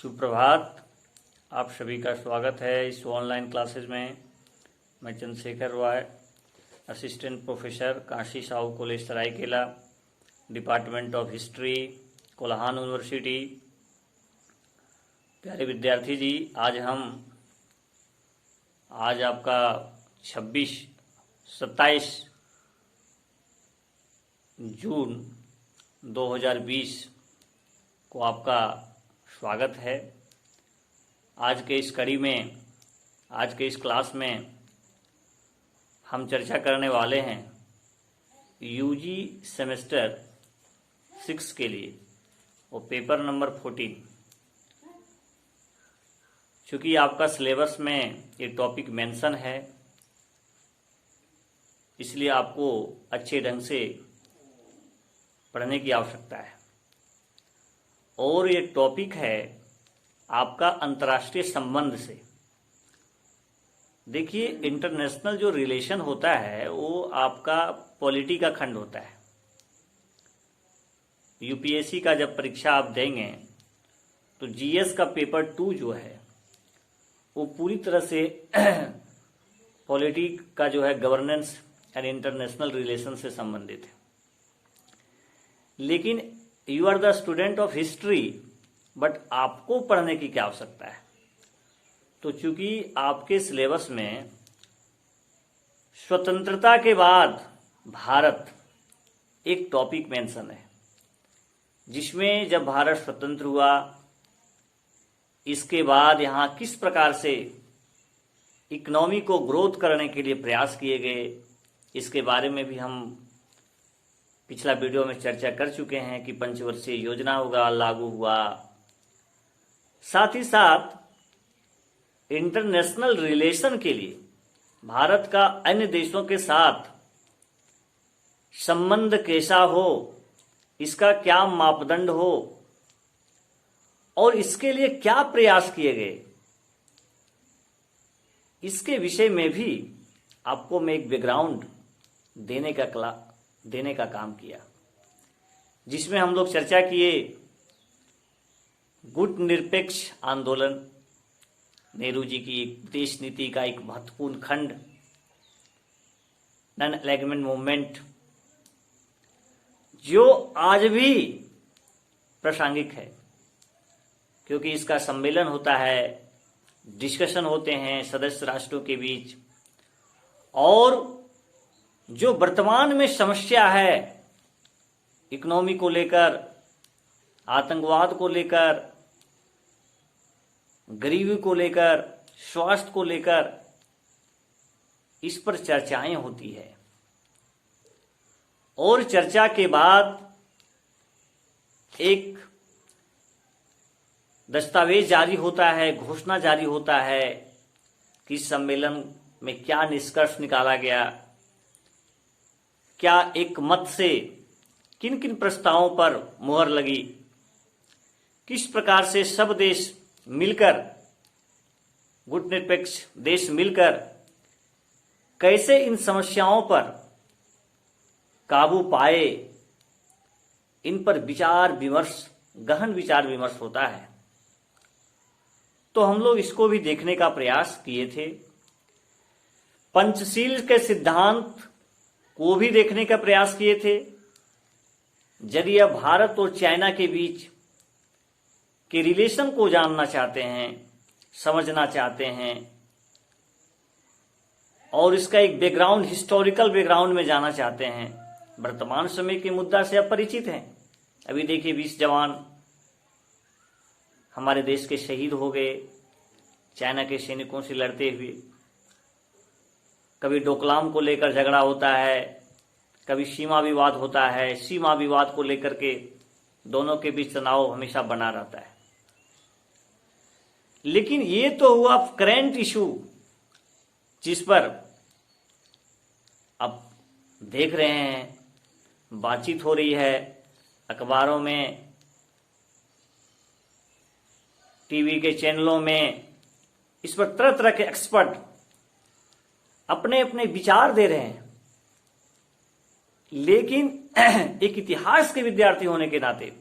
सुप्रभात। आप सभी का स्वागत है इस ऑनलाइन क्लासेस में। मैं Chandrashekhar Roy, assistant professor, Kashi Sahu college Saraikela, department of history, Kolhan university. प्यारे विद्यार्थी जी, आज आपका 27 जून 2020 को आपका स्वागत है। आज के इस क्लास में हम चर्चा करने वाले हैं यूजी सेमेस्टर 6 के लिए वो पेपर नंबर 14। चूँकि आपका सिलेबस में ये टॉपिक मेंशन है, इसलिए आपको अच्छे ढंग से पढ़ने की आवश्यकता है। और ये टॉपिक है आपका अंतर्राष्ट्रीय संबंध से। देखिए, इंटरनेशनल जो रिलेशन होता है वो आपका पॉलिटी का खंड होता है। यूपीएससी का जब परीक्षा आप देंगे तो जीएस का पेपर 2 जो है वो पूरी तरह से पॉलिटी का जो है गवर्नेंस एंड इंटरनेशनल रिलेशन से संबंधित है। लेकिन you are the student of history, but आपको पढ़ने की क्या आवश्यकता है? तो चूंकि आपके सिलेबस में स्वतंत्रता के बाद भारत एक टॉपिक मेंशन है, जिसमें जब भारत स्वतंत्र हुआ, इसके बाद यहाँ किस प्रकार से इकोनॉमी को ग्रोथ करने के लिए प्रयास किए गए, इसके बारे में भी हम पिछला वीडियो में चर्चा कर चुके हैं कि पंचवर्षीय योजना होगा लागू हुआ। साथ ही साथ इंटरनेशनल रिलेशन के लिए भारत का अन्य देशों के साथ संबंध कैसा हो, इसका क्या मापदंड हो और इसके लिए क्या प्रयास किए गए, इसके विषय में भी आपको मैं एक बैकग्राउंड देने का काम किया, जिसमें हम लोग चर्चा किए गुट निरपेक्ष आंदोलन, नेहरू जी की देश नीति का एक महत्वपूर्ण खंड, नॉन अलाइनमेंट मूवमेंट, जो आज भी प्रासंगिक है, क्योंकि इसका सम्मेलन होता है, डिस्कशन होते हैं सदस्य राष्ट्रों के बीच। और जो वर्तमान में समस्या है इकोनॉमी को लेकर, आतंकवाद को लेकर, गरीबी को लेकर, स्वास्थ्य को लेकर, इस पर चर्चाएं होती है। और चर्चा के बाद एक दस्तावेज जारी होता है, घोषणा जारी होता है कि इस सम्मेलन में क्या निष्कर्ष निकाला गया, क्या एक मत से किन किन प्रस्तावों पर मुहर लगी, किस प्रकार से सब देश मिलकर, गुटनिरपेक्ष देश मिलकर कैसे इन समस्याओं पर काबू पाए, इन पर गहन विचार विमर्श होता है। तो हम लोग इसको भी देखने का प्रयास किए थे। पंचशील के सिद्धांत को भी देखने का प्रयास किए थे। यदि आप भारत और चाइना के बीच के रिलेशन को जानना चाहते हैं, समझना चाहते हैं और इसका एक बैकग्राउंड, हिस्टोरिकल बैकग्राउंड में जाना चाहते हैं, वर्तमान समय के मुद्दा से आप परिचित हैं। अभी देखिए 20 जवान हमारे देश के शहीद हो गए चाइना के सैनिकों से लड़ते हुए। कभी डोकलाम को लेकर झगड़ा होता है, कभी सीमा विवाद होता है। सीमा विवाद को लेकर के दोनों के बीच तनाव हमेशा बना रहता है। लेकिन ये तो हुआ करंट इशू, जिस पर अब देख रहे हैं, बातचीत हो रही है, अखबारों में, टीवी के चैनलों में, इस पर तरह तरह के एक्सपर्ट अपने अपने विचार दे रहे हैं। लेकिन एक इतिहास के विद्यार्थी होने के नाते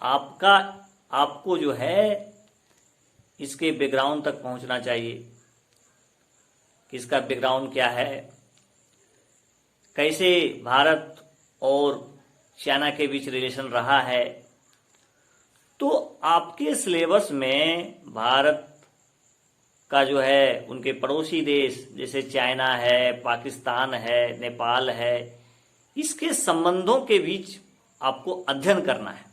आपका आपको जो है इसके बैकग्राउंड तक पहुंचना चाहिए कि इसका बैकग्राउंड क्या है, कैसे भारत और चाइना के बीच रिलेशन रहा है। तो आपके सिलेबस में भारत का जो है उनके पड़ोसी देश जैसे चाइना है, पाकिस्तान है, नेपाल है, इसके संबंधों के बीच आपको अध्ययन करना है।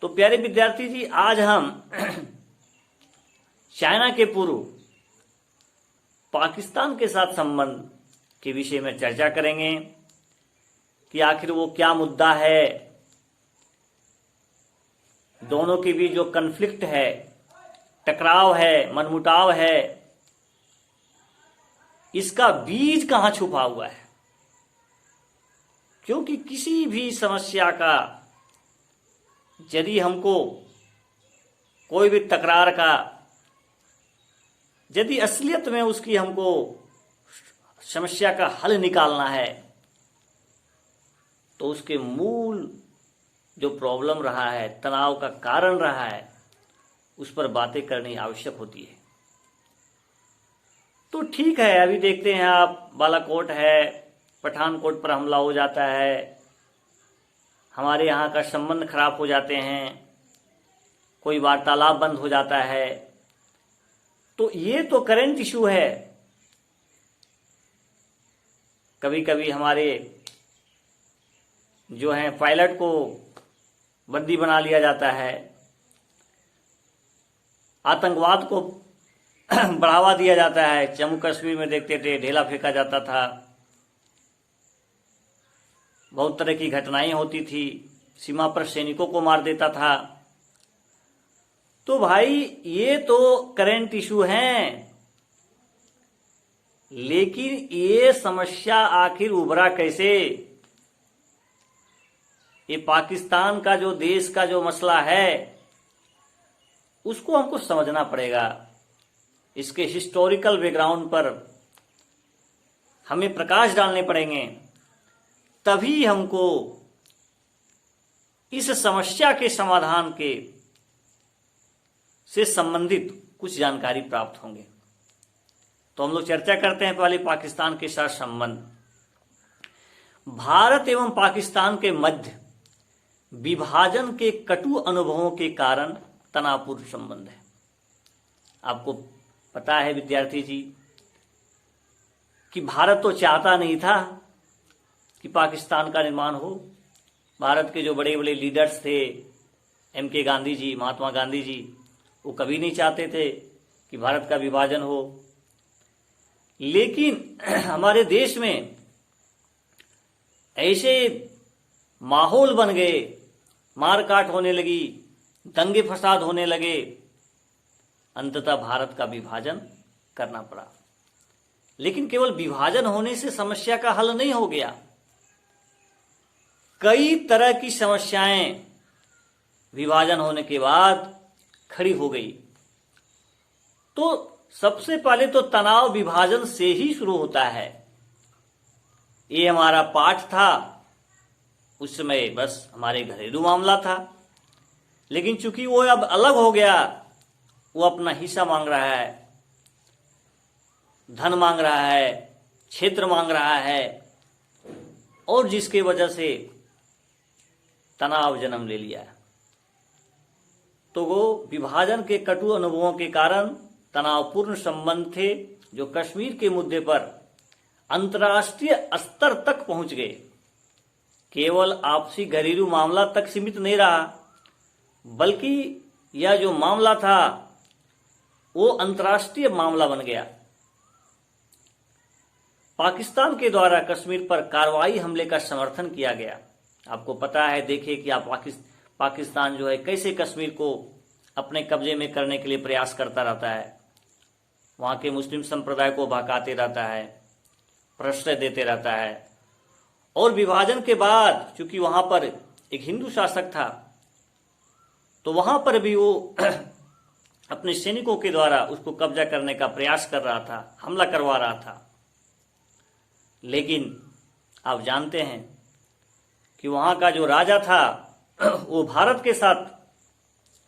तो प्यारे विद्यार्थी जी, आज हम चाइना के पूर्व पाकिस्तान के साथ संबंध के विषय में चर्चा करेंगे कि आखिर वो क्या मुद्दा है, दोनों के बीच जो कन्फ्लिक्ट है, टकराव है, मनमुटाव है, इसका बीज कहां छुपा हुआ है। क्योंकि किसी भी समस्या का यदि हमको कोई भी तकरार का यदि असलियत में उसकी हमको समस्या का हल निकालना है तो उसके मूल जो प्रॉब्लम रहा है, तनाव का कारण रहा है, उस पर बातें करनी आवश्यक होती है। तो ठीक है, अभी देखते हैं आप, बालाकोट है, पठानकोट पर हमला हो जाता है, हमारे यहाँ का संबंध खराब हो जाते हैं, कोई वार्तालाप बंद हो जाता है। तो ये तो करंट इशू है। कभी कभी हमारे जो हैं पायलट को बंदी बना लिया जाता है, आतंकवाद को बढ़ावा दिया जाता है। जम्मू कश्मीर में देखते थे ढेला फेंका जाता था, बहुत तरह की घटनाएं होती थी, सीमा पर सैनिकों को मार देता था। तो भाई ये तो करंट इशू हैं, लेकिन ये समस्या आखिर उभरा कैसे? ये पाकिस्तान का जो देश का जो मसला है उसको हमको समझना पड़ेगा। इसके हिस्टोरिकल बैकग्राउंड पर हमें प्रकाश डालने पड़ेंगे, तभी हमको इस समस्या के समाधान के से संबंधित कुछ जानकारी प्राप्त होंगे। तो हम लोग चर्चा करते हैं पहले पाकिस्तान के साथ संबंध। भारत एवं पाकिस्तान के मध्य विभाजन के कटु अनुभवों के कारण तनावपूर्ण संबंध है। आपको पता है विद्यार्थी जी कि भारत तो चाहता नहीं था कि पाकिस्तान का निर्माण हो। भारत के जो बड़े बड़े लीडर्स थे, M.K. गांधी जी, महात्मा गांधी जी, वो कभी नहीं चाहते थे कि भारत का विभाजन हो। लेकिन हमारे देश में ऐसे माहौल बन गए, मारकाट होने लगी, दंगे फसाद होने लगे, अंततः भारत का विभाजन करना पड़ा। लेकिन केवल विभाजन होने से समस्या का हल नहीं हो गया। कई तरह की समस्याएं विभाजन होने के बाद खड़ी हो गई। तो सबसे पहले तो तनाव विभाजन से ही शुरू होता है। ये हमारा पाठ था, उस समय बस हमारे घरेलू मामला था, लेकिन चूंकि वो अब अलग हो गया, वो अपना हिस्सा मांग रहा है, धन मांग रहा है, क्षेत्र मांग रहा है, और जिसके वजह से तनाव जन्म ले लिया। तो वो विभाजन के कटु अनुभवों के कारण तनावपूर्ण संबंध थे, जो कश्मीर के मुद्दे पर अंतर्राष्ट्रीय स्तर तक पहुंच गए। केवल आपसी घरेलू मामला तक सीमित नहीं रहा, बल्कि यह जो मामला था वो अंतर्राष्ट्रीय मामला बन गया। पाकिस्तान के द्वारा कश्मीर पर कार्रवाई हमले का समर्थन किया गया। आपको पता है, देखिए कि आप पाकिस्तान जो है कैसे कश्मीर को अपने कब्जे में करने के लिए प्रयास करता रहता है, वहां के मुस्लिम संप्रदाय को भड़काते रहता है, प्रश्रय देते रहता है। और विभाजन के बाद चूंकि वहां पर एक हिंदू शासक था, तो वहां पर भी वो अपने सैनिकों के द्वारा उसको कब्जा करने का प्रयास कर रहा था, हमला करवा रहा था। लेकिन आप जानते हैं कि वहां का जो राजा था वो भारत के साथ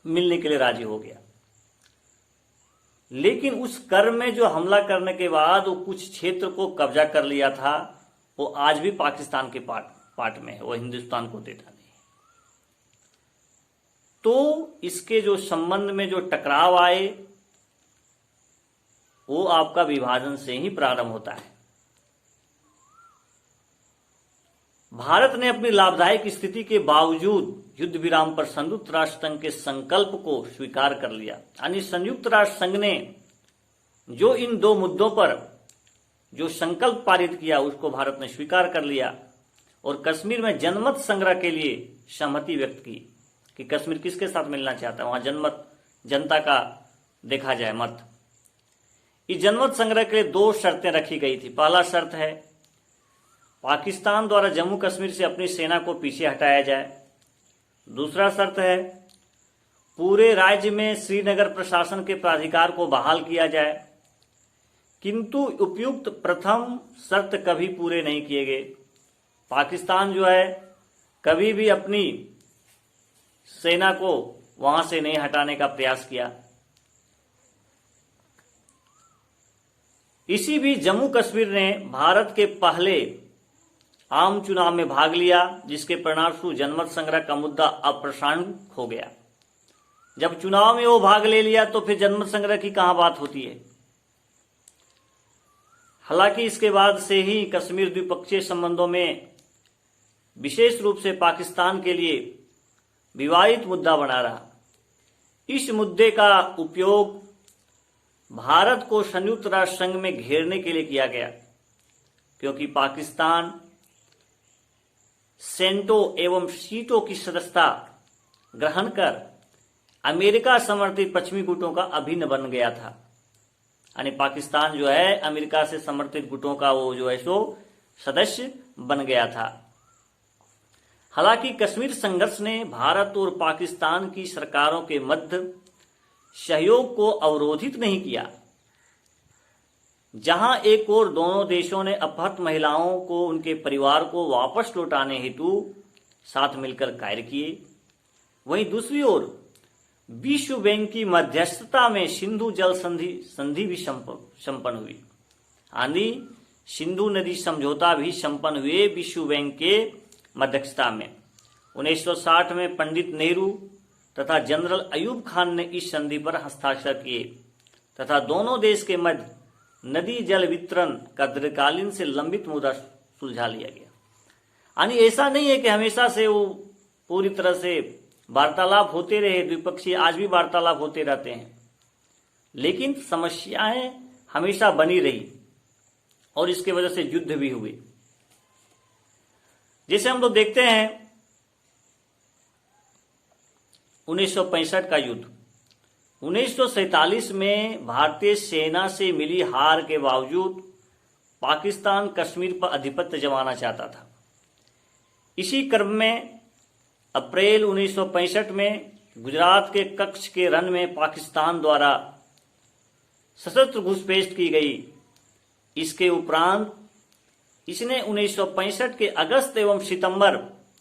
मिलने के लिए राजी हो गया। लेकिन उस कर में जो हमला करने के बाद वो कुछ क्षेत्र को कब्जा कर लिया था, वो आज भी पाकिस्तान के पार्ट में है, वो हिंदुस्तान को देता नहीं। तो इसके जो संबंध में जो टकराव आए वो आपका विभाजन से ही प्रारंभ होता है। भारत ने अपनी लाभदायक स्थिति के बावजूद युद्ध विराम पर संयुक्त राष्ट्र संघ के संकल्प को स्वीकार कर लिया। यानी संयुक्त राष्ट्र संघ ने जो इन दो मुद्दों पर जो संकल्प पारित किया उसको भारत ने स्वीकार कर लिया और कश्मीर में जनमत संग्रह के लिए सहमति व्यक्त की कि कश्मीर किसके साथ मिलना चाहता है, वहां जनता का देखा जाए मत। इस जनमत संग्रह के लिए 2 शर्तें रखी गई थी। पहला शर्त है पाकिस्तान द्वारा जम्मू कश्मीर से अपनी सेना को पीछे हटाया जाए। दूसरा शर्त है पूरे राज्य में श्रीनगर प्रशासन के प्राधिकार को बहाल किया जाए। किंतु उपयुक्त प्रथम शर्त कभी पूरे नहीं किए गए। पाकिस्तान जो है कभी भी अपनी सेना को वहां से नहीं हटाने का प्रयास किया। इसी बीच जम्मू कश्मीर ने भारत के पहले आम चुनाव में भाग लिया, जिसके परिणामस्वरूप जनमत संग्रह का मुद्दा अप्रासंगिक हो गया। जब चुनाव में वो भाग ले लिया तो फिर जनमत संग्रह की कहां बात होती है। हालांकि इसके बाद से ही कश्मीर द्विपक्षीय संबंधों में विशेष रूप से पाकिस्तान के लिए विवादित मुद्दा बना रहा। इस मुद्दे का उपयोग भारत को संयुक्त राष्ट्र संघ में घेरने के लिए किया गया, क्योंकि पाकिस्तान सेंटो एवं सीटों की सदस्यता ग्रहण कर अमेरिका समर्थित पश्चिमी गुटों का अभिन्न बन गया था। यानी पाकिस्तान जो है अमेरिका से समर्थित गुटों का वो जो है सो सदस्य बन गया था। हालांकि कश्मीर संघर्ष ने भारत और पाकिस्तान की सरकारों के मध्य सहयोग को अवरोधित नहीं किया। जहां एक ओर दोनों देशों ने अपहृत महिलाओं को उनके परिवार को वापस लौटाने हेतु साथ मिलकर कार्य किए, वहीं दूसरी ओर विश्व बैंक की मध्यस्थता में सिंधु जल संधि भी संपन्न हुई। यानी सिंधु नदी समझौता भी संपन्न हुए विश्व बैंक के मध्यस्थता में। 1960 में पंडित नेहरू तथा जनरल अयूब खान ने इस संधि पर हस्ताक्षर किए तथा दोनों देश के मध्य नदी जल वितरण का दीर्घकालीन से लंबित मुद्दा सुलझा लिया गया। यानी ऐसा नहीं है कि हमेशा से वो पूरी तरह से वार्तालाप होते रहे, द्विपक्षीय आज भी वार्तालाप होते रहते हैं, लेकिन समस्याएं हमेशा बनी रही और इसके वजह से युद्ध भी हुए। जैसे हम लोग देखते हैं 1965 का युद्ध। 1947 में भारतीय सेना से मिली हार के बावजूद पाकिस्तान कश्मीर पर आधिपत्य जमाना चाहता था। इसी क्रम में अप्रैल 1965 में गुजरात के कच्छ के रण में पाकिस्तान द्वारा सशस्त्र घुसपैठ की गई। इसके उपरांत इसने 1965 के अगस्त एवं सितंबर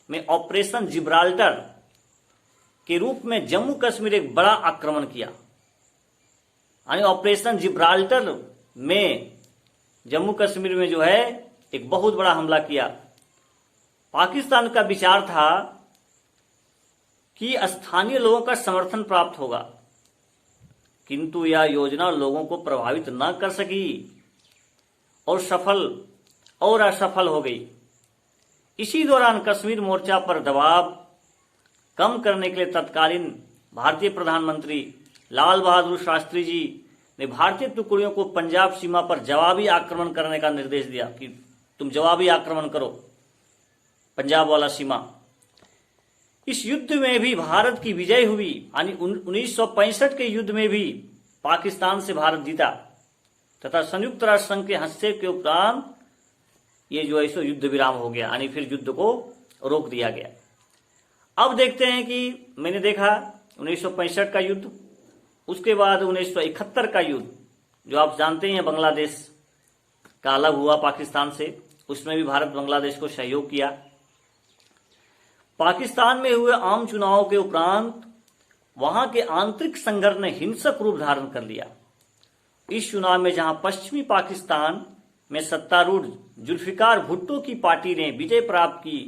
में ऑपरेशन जिब्राल्टर के रूप में जम्मू कश्मीर एक बड़ा आक्रमण किया। यानी ऑपरेशन जिब्राल्टर में जम्मू कश्मीर में जो है एक बहुत बड़ा हमला किया। पाकिस्तान का विचार था कि स्थानीय लोगों का समर्थन प्राप्त होगा, किंतु यह योजना लोगों को प्रभावित न कर सकी और असफल हो गई। इसी दौरान कश्मीर मोर्चा पर दबाव कम करने के लिए तत्कालीन भारतीय प्रधानमंत्री लाल बहादुर शास्त्री जी ने भारतीय टुकड़ियों को पंजाब सीमा पर जवाबी आक्रमण करने का निर्देश दिया कि तुम जवाबी आक्रमण करो पंजाब वाला सीमा। इस युद्ध में भी भारत की विजय हुई। यानी 1965 के युद्ध में भी पाकिस्तान से भारत जीता तथा संयुक्त राष्ट्र संघ के हस्तक्षेप के उपरांत ये जो है सो युद्ध विराम हो गया। यानी फिर युद्ध को रोक दिया गया। अब देखते हैं कि मैंने देखा 1965 का युद्ध, उसके बाद 1971 का युद्ध जो आप जानते हैं बांग्लादेश का अलग हुआ पाकिस्तान से, उसमें भी भारत बांग्लादेश को सहयोग किया। पाकिस्तान में हुए आम चुनाव के उपरांत वहां के आंतरिक संघर्ष ने हिंसक रूप धारण कर लिया। इस चुनाव में जहां पश्चिमी पाकिस्तान में सत्तारूढ़ जुल्फिकार भुट्टो की पार्टी ने विजय प्राप्त की,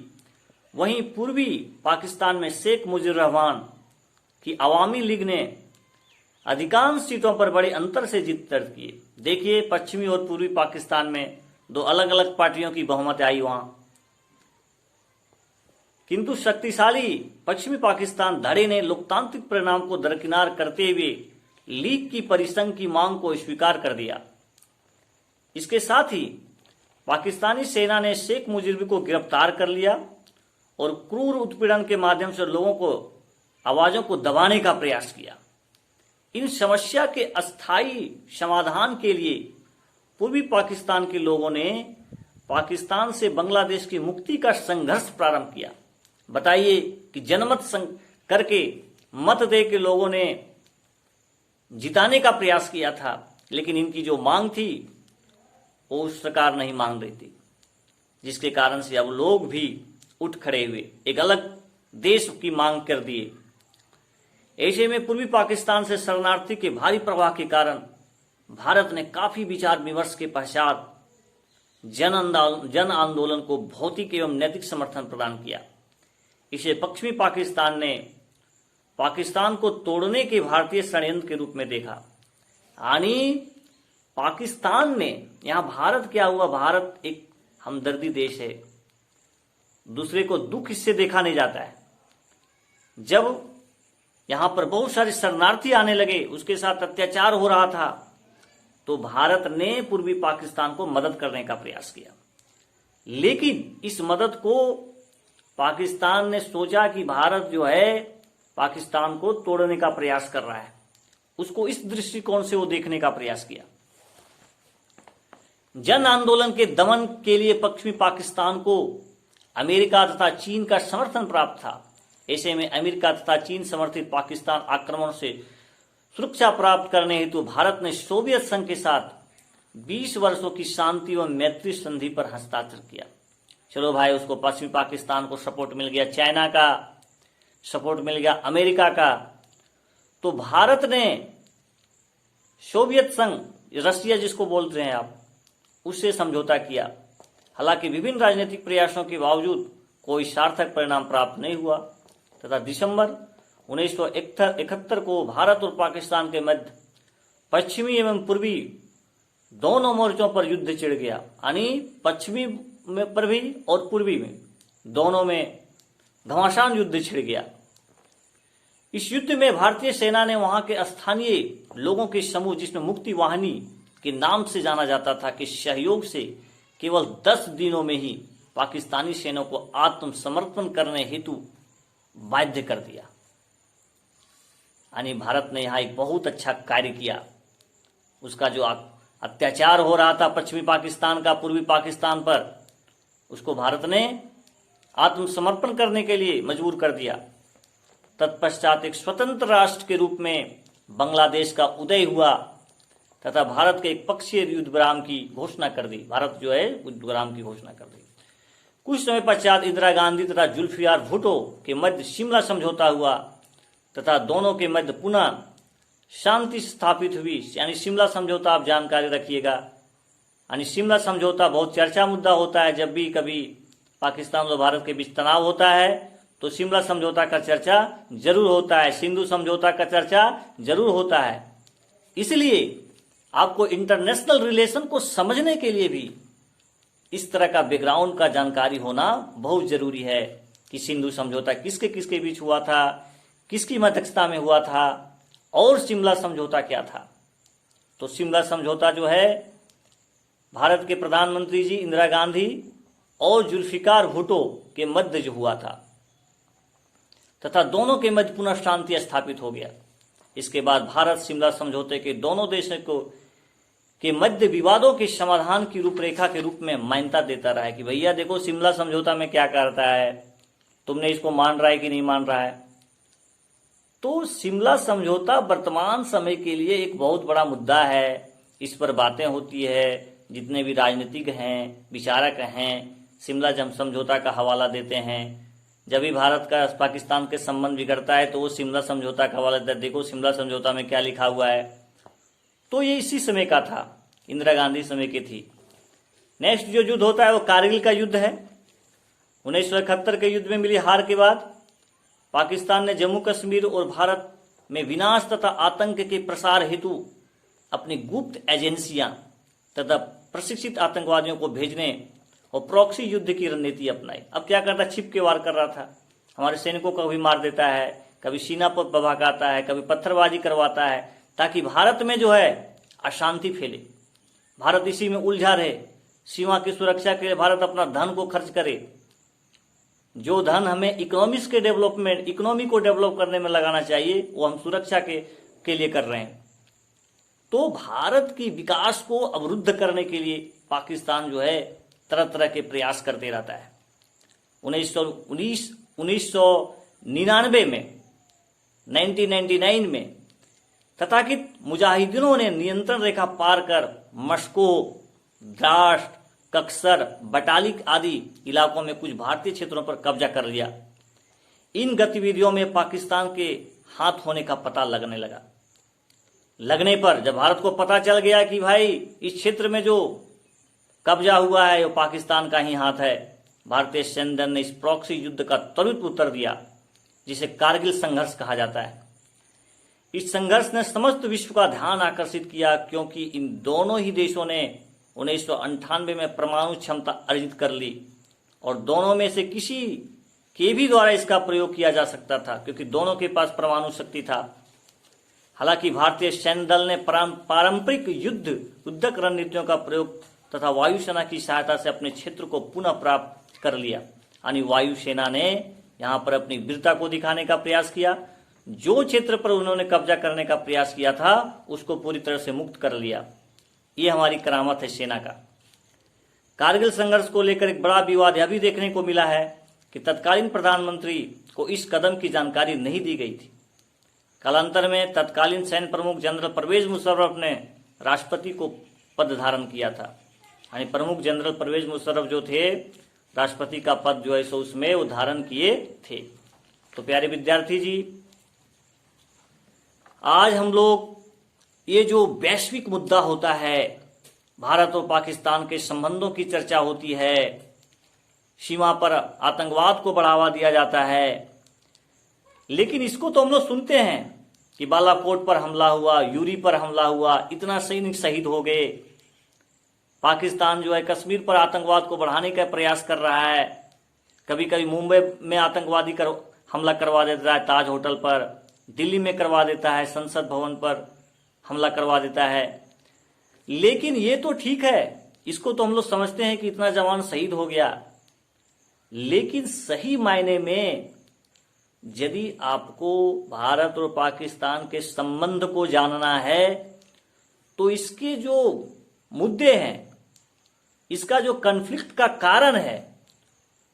वहीं पूर्वी पाकिस्तान में शेख मुजीबुर रहमान की अवामी लीग ने अधिकांश सीटों पर बड़े अंतर से जीत दर्ज किए। देखिए, पश्चिमी और पूर्वी पाकिस्तान में दो अलग अलग पार्टियों की बहुमत आई वहां, किंतु शक्तिशाली पश्चिमी पाकिस्तान धड़े ने लोकतांत्रिक परिणाम को दरकिनार करते हुए लीग की परिसंघ की मांग को स्वीकार कर दिया। इसके साथ ही पाकिस्तानी सेना ने शेख मुजीब को गिरफ्तार कर लिया और क्रूर उत्पीड़न के माध्यम से लोगों को आवाजों को दबाने का प्रयास किया। इन समस्या के अस्थायी समाधान के लिए पूर्वी पाकिस्तान के लोगों ने पाकिस्तान से बांग्लादेश की मुक्ति का संघर्ष प्रारंभ किया। बताइए कि जनमत करके मत दे के लोगों ने जिताने का प्रयास किया था, लेकिन इनकी जो मांग थी वो उस प्रकार नहीं मांग रही थी, जिसके कारण से अब लोग भी उठ खड़े हुए एक अलग देश की मांग कर दिए। ऐसे में पूर्वी पाकिस्तान से शरणार्थी के भारी प्रवाह के कारण भारत ने काफी विचार विमर्श के पश्चात जन आंदोलन को भौतिक एवं नैतिक समर्थन प्रदान किया। इसे पश्चिमी पाकिस्तान ने पाकिस्तान को तोड़ने के भारतीय षड्यंत्र के रूप में देखा। यानी पाकिस्तान ने, यहां भारत क्या हुआ, भारत एक हमदर्दी देश है, दूसरे को दुख इससे देखा नहीं जाता है। जब यहां पर बहुत सारे शरणार्थी आने लगे, उसके साथ अत्याचार हो रहा था, तो भारत ने पूर्वी पाकिस्तान को मदद करने का प्रयास किया। लेकिन इस मदद को पाकिस्तान ने सोचा कि भारत जो है पाकिस्तान को तोड़ने का प्रयास कर रहा है, उसको इस दृष्टिकोण से वो देखने का प्रयास किया। जन आंदोलन के दमन के लिए पश्चिमी पाकिस्तान को अमेरिका तथा चीन का समर्थन प्राप्त था। ऐसे में अमेरिका तथा चीन समर्थित पाकिस्तान आक्रमण से सुरक्षा प्राप्त करने हेतु भारत ने सोवियत संघ के साथ 20 वर्षों की शांति व मैत्री संधि पर हस्ताक्षर किया। चलो भाई, उसको पश्चिमी पाकिस्तान को सपोर्ट मिल गया, चाइना का सपोर्ट मिल गया, अमेरिका का। तो भारत ने सोवियत संघ, रशिया जिसको बोलते हैं आप, उससे समझौता किया। हालांकि विभिन्न राजनीतिक प्रयासों के बावजूद कोई सार्थक परिणाम प्राप्त नहीं हुआ तथा दिसंबर 1971 को भारत और पाकिस्तान के मध्य पश्चिमी एवं पूर्वी दोनों मोर्चों पर युद्ध छिड़ गया। यानी पश्चिमी में पर भी और पूर्वी में दोनों में घमासान युद्ध छिड़ गया। इस युद्ध में भारतीय सेना ने वहां के स्थानीय लोगों के समूह, जिसमें मुक्ति वाहिनी के नाम से जाना जाता था, के सहयोग से केवल 10 दिनों में ही पाकिस्तानी सेना को आत्मसमर्पण करने हेतु बाध्य कर दिया। यानी भारत ने यहाँ एक बहुत अच्छा कार्य किया। उसका जो अत्याचार हो रहा था पश्चिमी पाकिस्तान का पूर्वी पाकिस्तान पर, उसको भारत ने आत्मसमर्पण करने के लिए मजबूर कर दिया। तत्पश्चात एक स्वतंत्र राष्ट्र के रूप में बांग्लादेश का उदय हुआ तथा भारत के एक पक्षीय युद्ध विराम की घोषणा कर दी। भारत जो है युद्ध विराम की घोषणा कर दी। कुछ समय पश्चात इंदिरा गांधी तथा जुल्फिकार भुट्टो के मध्य शिमला समझौता हुआ तथा दोनों के मध्य पुनः शांति स्थापित हुई। यानी शिमला समझौता, आप जानकारी रखिएगा, यानी शिमला समझौता बहुत चर्चा मुद्दा होता है। जब भी कभी पाकिस्तान और भारत के बीच तनाव होता है तो शिमला समझौता का चर्चा जरूर होता है, सिंधु समझौता का चर्चा जरूर होता है। इसलिए आपको इंटरनेशनल रिलेशन को समझने के लिए भी इस तरह का बैकग्राउंड का जानकारी होना बहुत जरूरी है कि सिंधु समझौता किसके किसके बीच हुआ था, किसकी मध्यस्थता में हुआ था और शिमला समझौता क्या था। तो शिमला समझौता जो है भारत के प्रधानमंत्री जी इंदिरा गांधी और जुल्फिकार भुट्टो के मध्य जो हुआ था तथा दोनों के मध्य पुनः शांति स्थापित हो गया। इसके बाद भारत शिमला समझौते के दोनों देशों को के मध्य विवादों के समाधान की रूपरेखा के रूप में मान्यता देता रहा है कि भैया देखो शिमला समझौता में क्या करता है, तुमने इसको मान रहा है कि नहीं मान रहा है। तो शिमला समझौता वर्तमान समय के लिए एक बहुत बड़ा मुद्दा है। इस पर बातें होती है, जितने भी राजनीतिक हैं, विचारक हैं, शिमला समझौता का हवाला देते हैं। जब भी भारत का पाकिस्तान के संबंध बिगड़ता है तो वो शिमला समझौता का हवाला देता है, देखो शिमला समझौता में क्या लिखा हुआ है। तो ये इसी समय का था, इंदिरा गांधी समय की थी। नेक्स्ट जो युद्ध होता है वो कारगिल का युद्ध है। 1971 के युद्ध में मिली हार के बाद पाकिस्तान ने जम्मू कश्मीर और भारत में विनाश तथा आतंक के प्रसार हेतु अपनी गुप्त एजेंसियां तथा प्रशिक्षित आतंकवादियों को भेजने और प्रॉक्सी युद्ध की रणनीति अपनाई। अब क्या करता, छिप के वार कर रहा था, हमारे सैनिकों को कभी मार देता है, कभी सीना पर भगाता है, कभी पत्थरबाजी करवाता है, ताकि भारत में जो है अशांति फैले, भारत इसी में उलझा रहे। सीमा की सुरक्षा के लिए भारत अपना धन को खर्च करे, जो धन हमें इकोनॉमी को डेवलप करने में लगाना चाहिए वो हम सुरक्षा के लिए कर रहे हैं। तो भारत की विकास को अवरुद्ध करने के लिए पाकिस्तान जो है तरह तरह के प्रयास करते रहता है। 1999 में, 1999 में तथाकथित मुजाहिदीनों ने नियंत्रण रेखा पार कर मस्को, द्रास, कक्सर, बटालिक आदि इलाकों में कुछ भारतीय क्षेत्रों पर कब्जा कर लिया। इन गतिविधियों में पाकिस्तान के हाथ होने का पता लगने पर जब भारत को पता चल गया कि भाई इस क्षेत्र में जो कब्जा हुआ है वो पाकिस्तान का ही हाथ है, भारतीय सैन्य दल ने इस प्रॉक्सी युद्ध का त्वरित उत्तर दिया, जिसे कारगिल संघर्ष कहा जाता है। इस संघर्ष ने समस्त विश्व का ध्यान आकर्षित किया, क्योंकि इन दोनों ही देशों ने 1998 में परमाणु क्षमता अर्जित कर ली और दोनों में से किसी के भी द्वारा इसका प्रयोग किया जा सकता था, क्योंकि दोनों के पास परमाणु शक्ति था। हालांकि भारतीय सैन्य दल ने पारंपरिक युद्धक रणनीतियों का प्रयोग तथा वायुसेना की सहायता से अपने क्षेत्र को पुनः प्राप्त कर लिया। यानी वायुसेना ने यहाँ पर अपनी वीरता को दिखाने का प्रयास किया, जो क्षेत्र पर उन्होंने कब्जा करने का प्रयास किया था उसको पूरी तरह से मुक्त कर लिया। ये हमारी करामत है सेना का। कारगिल संघर्ष को लेकर एक बड़ा विवाद यह भी देखने को मिला है कि तत्कालीन प्रधानमंत्री को इस कदम की जानकारी नहीं दी गई थी। कालांतर में तत्कालीन सैन्य प्रमुख जनरल परवेज मुशर्रफ ने राष्ट्रपति को पद धारण किया था। यानी प्रमुख जनरल परवेज मुशर्रफ जो थे, राष्ट्रपति का पद जो है सो उसमें वो धारण किए थे। तो प्यारे विद्यार्थी जी, आज हम लोग ये जो वैश्विक मुद्दा होता है, भारत और पाकिस्तान के संबंधों की चर्चा होती है, सीमा पर आतंकवाद को बढ़ावा दिया जाता है, लेकिन इसको तो हम लोग सुनते हैं कि बालाकोट पर हमला हुआ, यूरी पर हमला हुआ, इतना सैनिक शहीद हो गए। पाकिस्तान जो है कश्मीर पर आतंकवाद को बढ़ाने का प्रयास कर रहा है। कभी कभी मुंबई में आतंकवादी हमला करवा देता है, ताज होटल पर, दिल्ली में करवा देता है, संसद भवन पर हमला करवा देता है। लेकिन ये तो ठीक है, इसको तो हम लोग समझते हैं कि इतना जवान शहीद हो गया, लेकिन सही मायने में यदि आपको भारत और पाकिस्तान के संबंध को जानना है तो इसके जो मुद्दे हैं, इसका जो कन्फ्लिक्ट का कारण है,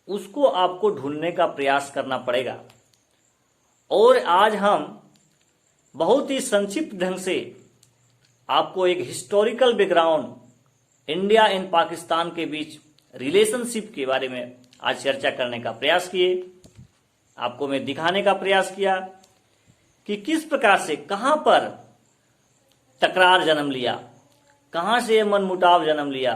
उसको आपको ढूंढने का प्रयास करना पड़ेगा। और आज हम बहुत ही संक्षिप्त ढंग से आपको एक historical background India and Pakistan के बीच रिलेशनशिप के बारे में आज चर्चा करने का प्रयास किए। आपको मैं दिखाने का प्रयास किया कि किस प्रकार से, कहां पर तकरार जन्म लिया, कहां से मनमुटाव जन्म लिया।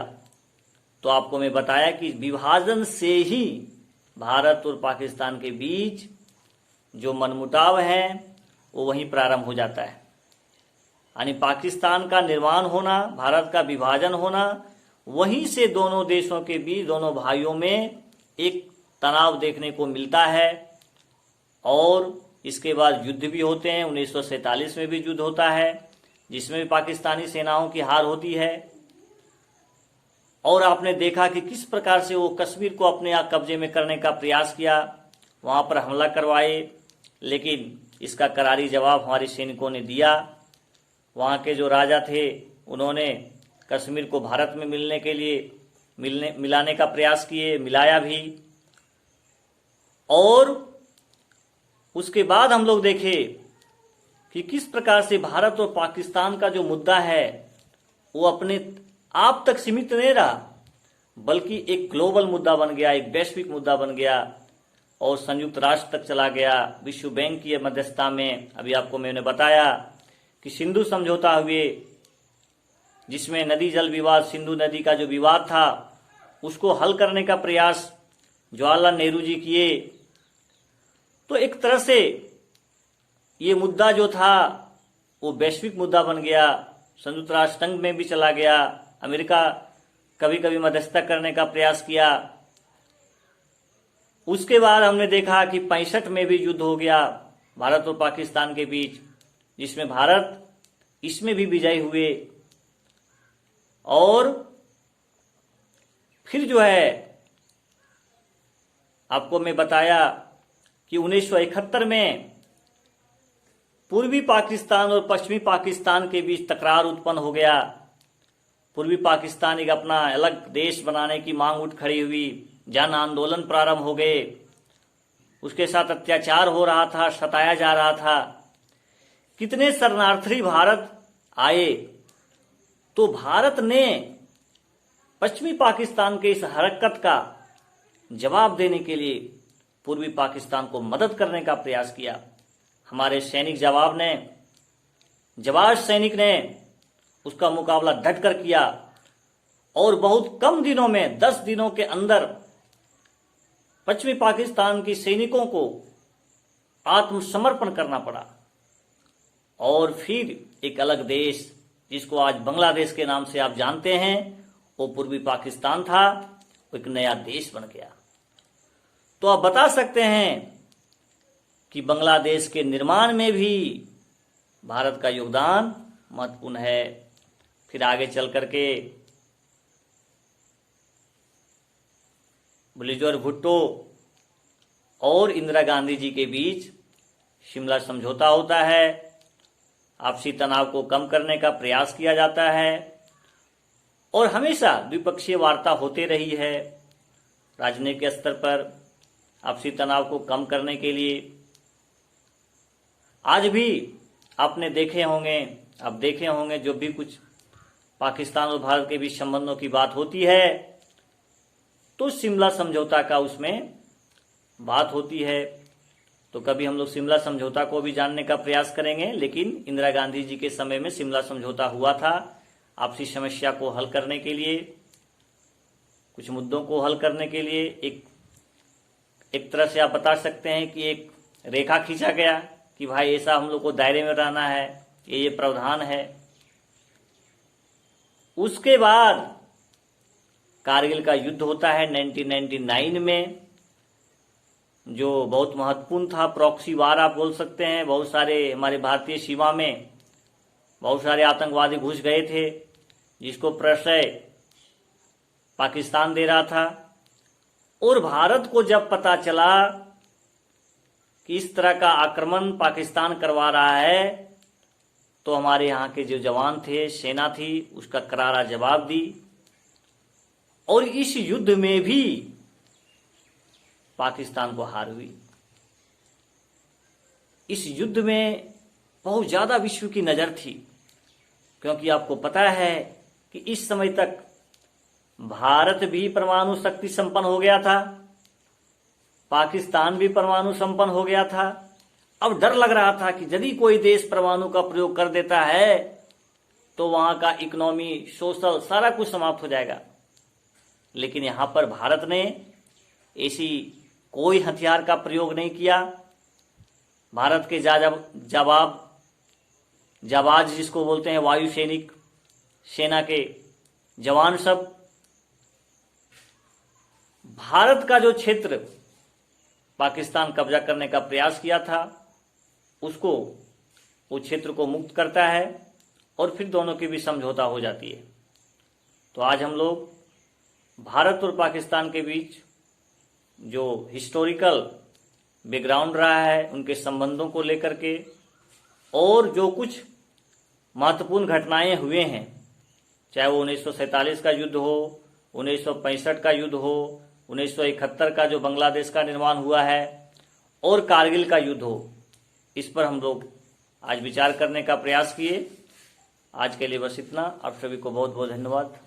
तो आपको मैं बताया कि विभाजन से ही भारत और पाकिस्तान के बीच जो मनमुटाव है वो वहीं प्रारंभ हो जाता है। यानी पाकिस्तान का निर्माण होना, भारत का विभाजन होना, वहीं से दोनों देशों के बीच, दोनों भाइयों में एक तनाव देखने को मिलता है। और इसके बाद युद्ध भी होते हैं। 1947 में भी युद्ध होता है, जिसमें भी पाकिस्तानी सेनाओं की हार होती है। और आपने देखा कि किस प्रकार से वो कश्मीर को अपने यहाँ कब्जे में करने का प्रयास किया, वहां पर हमला करवाए, लेकिन इसका करारी जवाब हमारे सैनिकों ने दिया। वहाँ के जो राजा थे उन्होंने कश्मीर को भारत में मिलने के लिए मिलाने का प्रयास किए, मिलाया भी। और उसके बाद हम लोग देखे कि किस प्रकार से भारत और पाकिस्तान का जो मुद्दा है वो अपने आप तक सीमित नहीं रहा, बल्कि एक ग्लोबल मुद्दा बन गया, एक वैश्विक मुद्दा बन गया। और संयुक्त राष्ट्र तक चला गया। विश्व बैंक की मध्यस्थता में अभी आपको मैंने बताया कि सिंधु समझौता हुए, जिसमें नदी जल विवाद, सिंधु नदी का जो विवाद था उसको हल करने का प्रयास जवाहरलाल नेहरू जी किए। तो एक तरह से ये मुद्दा जो था वो वैश्विक मुद्दा बन गया, संयुक्त राष्ट्र संघ में भी चला गया। अमेरिका कभी कभी मध्यस्थता करने का प्रयास किया। उसके बाद हमने देखा कि 65 में भी युद्ध हो गया भारत और पाकिस्तान के बीच, जिसमें भारत इसमें भी विजयी हुए। और फिर जो है आपको मैं बताया कि 1971 में पूर्वी पाकिस्तान और पश्चिमी पाकिस्तान के बीच तकरार उत्पन्न हो गया। पूर्वी पाकिस्तान एक अपना अलग देश बनाने की मांग उठ खड़ी हुई, जन आंदोलन प्रारंभ हो गए, उसके साथ अत्याचार हो रहा था, सताया जा रहा था। कितने शरणार्थी भारत आए, तो भारत ने पश्चिमी पाकिस्तान के इस हरकत का जवाब देने के लिए पूर्वी पाकिस्तान को मदद करने का प्रयास किया। हमारे सैनिक जवाब सैनिक ने उसका मुकाबला डटकर किया और बहुत कम दिनों में 10 दिनों के अंदर पश्चिमी पाकिस्तान की सैनिकों को आत्मसमर्पण करना पड़ा। और फिर एक अलग देश, जिसको आज बांग्लादेश के नाम से आप जानते हैं, वो पूर्वी पाकिस्तान था, वो एक नया देश बन गया। तो आप बता सकते हैं कि बांग्लादेश के निर्माण में भी भारत का योगदान महत्वपूर्ण है। फिर आगे चल करके बुलिजोर भुट्टो और इंदिरा गांधी जी के बीच शिमला समझौता होता है। आपसी तनाव को कम करने का प्रयास किया जाता है और हमेशा द्विपक्षीय वार्ता होते रही है। राजनीतिक स्तर पर आपसी तनाव को कम करने के लिए आज भी आपने देखे होंगे, आप देखे होंगे, जो भी कुछ पाकिस्तान और भारत के बीच संबंधों की बात होती है तो शिमला समझौता का उसमें बात होती है। तो कभी हम लोग शिमला समझौता को भी जानने का प्रयास करेंगे। लेकिन इंदिरा गांधी जी के समय में शिमला समझौता हुआ था आपसी समस्या को हल करने के लिए, कुछ मुद्दों को हल करने के लिए। एक तरह से आप बता सकते हैं कि एक रेखा खींचा गया कि भाई ऐसा हम लोग को दायरे में रहना है, ये प्रावधान है। उसके बाद कारगिल का युद्ध होता है 1999 में, जो बहुत महत्वपूर्ण था। प्रॉक्सी वार आप बोल सकते हैं। बहुत सारे हमारे भारतीय सीमा में बहुत सारे आतंकवादी घुस गए थे, जिसको प्रश्रय पाकिस्तान दे रहा था। और भारत को जब पता चला कि इस तरह का आक्रमण पाकिस्तान करवा रहा है, तो हमारे यहाँ के जो जवान थे, सेना थी, उसका करारा जवाब दी। और इस युद्ध में भी पाकिस्तान को हार हुई। इस युद्ध में बहुत ज्यादा विश्व की नजर थी, क्योंकि आपको पता है कि इस समय तक भारत भी परमाणु शक्ति संपन्न हो गया था, पाकिस्तान भी परमाणु संपन्न हो गया था। अब डर लग रहा था कि यदि कोई देश परमाणु का प्रयोग कर देता है तो वहां का इकोनॉमी, सोशल, सारा कुछ समाप्त हो जाएगा। लेकिन यहां पर भारत ने ऐसी कोई हथियार का प्रयोग नहीं किया। भारत के जाबाज जिसको बोलते हैं वायु सैनिक, सेना के जवान सब भारत का जो क्षेत्र पाकिस्तान कब्जा करने का प्रयास किया था, उसको, उस क्षेत्र को मुक्त करता है और फिर दोनों की भी समझौता हो जाती है। तो आज हम लोग भारत और पाकिस्तान के बीच जो हिस्टोरिकल बैकग्राउंड रहा है, उनके संबंधों को लेकर के, और जो कुछ महत्वपूर्ण घटनाएं हुए हैं, चाहे वो 1947 का युद्ध हो, 1965 का युद्ध हो, 1971 का जो बांग्लादेश का निर्माण हुआ है, और कारगिल का युद्ध हो, इस पर हम लोग आज विचार करने का प्रयास किए। आज के लिए बस इतना। आप सभी को बहुत बहुत धन्यवाद।